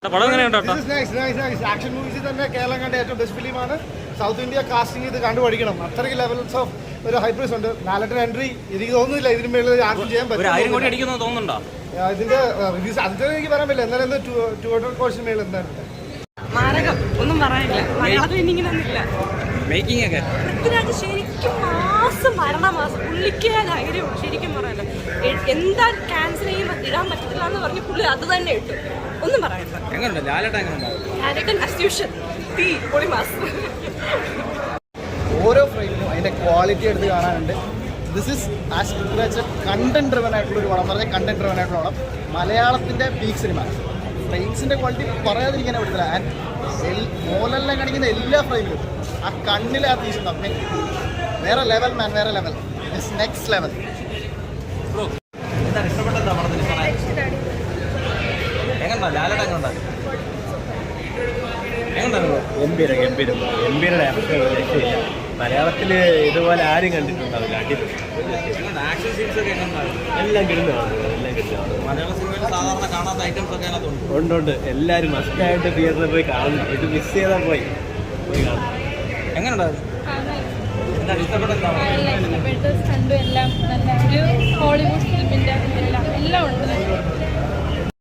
Action മൂവീസിൽ തന്നെ കേരളം കണ്ട ഏറ്റവും ബെസ്റ്റ് ഫിലിമാണ്. സൗത്ത് ഇന്ത്യ കാസ്റ്റിംഗ് ഇത് കണ്ടുപഠിക്കണം. അത്രയ്ക്ക് ലെവൽസ് ഓഫ് ഒരു ഹൈപ്രൈസ് ഉണ്ട്. ലാലട്ടൻ എൻട്രി എനിക്ക് തോന്നുന്നില്ല ഇതിന് മേളിൽ ആർക്കും ചെയ്യാൻ പറ്റും. ഇതിന്റെ റിവ്യൂസ് അതിന്റെ എനിക്ക് പറയാൻ പറ്റില്ല. എന്നാലും 200 കോഴ്സിന് മേളിൽ എന്തായാലും മാരകം ഒന്നും പറയാനില്ല. മലയാളത്തിൽ ഇന്നിങ്ങനൊന്നുമില്ല. പൃഥ്വിരാജ് ശരിക്കും മാസം മരണമാസം പുള്ളിക്ക് ധൈര്യം ശരിക്കും പറയാനല്ലോ. എന്താ ക്യാൻസൽ ഇടാൻ പറ്റത്തില്ല എന്ന് പറഞ്ഞ് പുള്ളി അത് തന്നെ ഇട്ടു. ഒന്നും പറയാനില്ല. ലാലേട്ടൻ as usual തീ പൊളി മാസം. ഓരോ ഫ്രെയിമിലും അതിന്റെ ക്വാളിറ്റി എടുത്ത് കാണാനുണ്ട്. This is as Prithviraj content driven ആയിട്ടുള്ള ഒരു പടം. പറഞ്ഞാൽ കണ്ടന്റ് ഡ്രിവൻ ആയിട്ടുള്ള പടം. മലയാളത്തിന്റെ പീക്ക് സിനിമ. ഫ്രെയിംസിന്റെ ക്വാളിറ്റി പറയാതിരിക്കാനേ പറ്റത്തില്ല. ആൻഡ് മോഹൻലാലിനെ കാണിക്കുന്ന എല്ലാ ഫ്രെയിമിലും ആ കണ്ണിലെ ആ തീശം തമ്മിൽ വേറെ ലെവൽ മാൻ, വേറെ ലെവൽ, നെക്സ്റ്റ് ലെവൽ. ഗംഭീരയുടെ മലയാളത്തിൽ ഇതുപോലെ ആരും കണ്ടിട്ടുണ്ടാവില്ല. എല്ലാം കിട്ടുന്നതാണ്. ഉണ്ട്. എല്ലാവരും മസ്റ്റായിട്ട് തിയേറ്ററിൽ പോയി കാണണം. ഇത് മിസ് ചെയ്താൽ പോയി കാണണം. എങ്ങനെയുണ്ടായിരുന്നു? ഇഷ്ടപ്പെട്ടു. എല്ലാം നല്ല ഒരു ഹോളിവുഡ് ഫിലിമിന്റെ എല്ലാം ഉണ്ട്.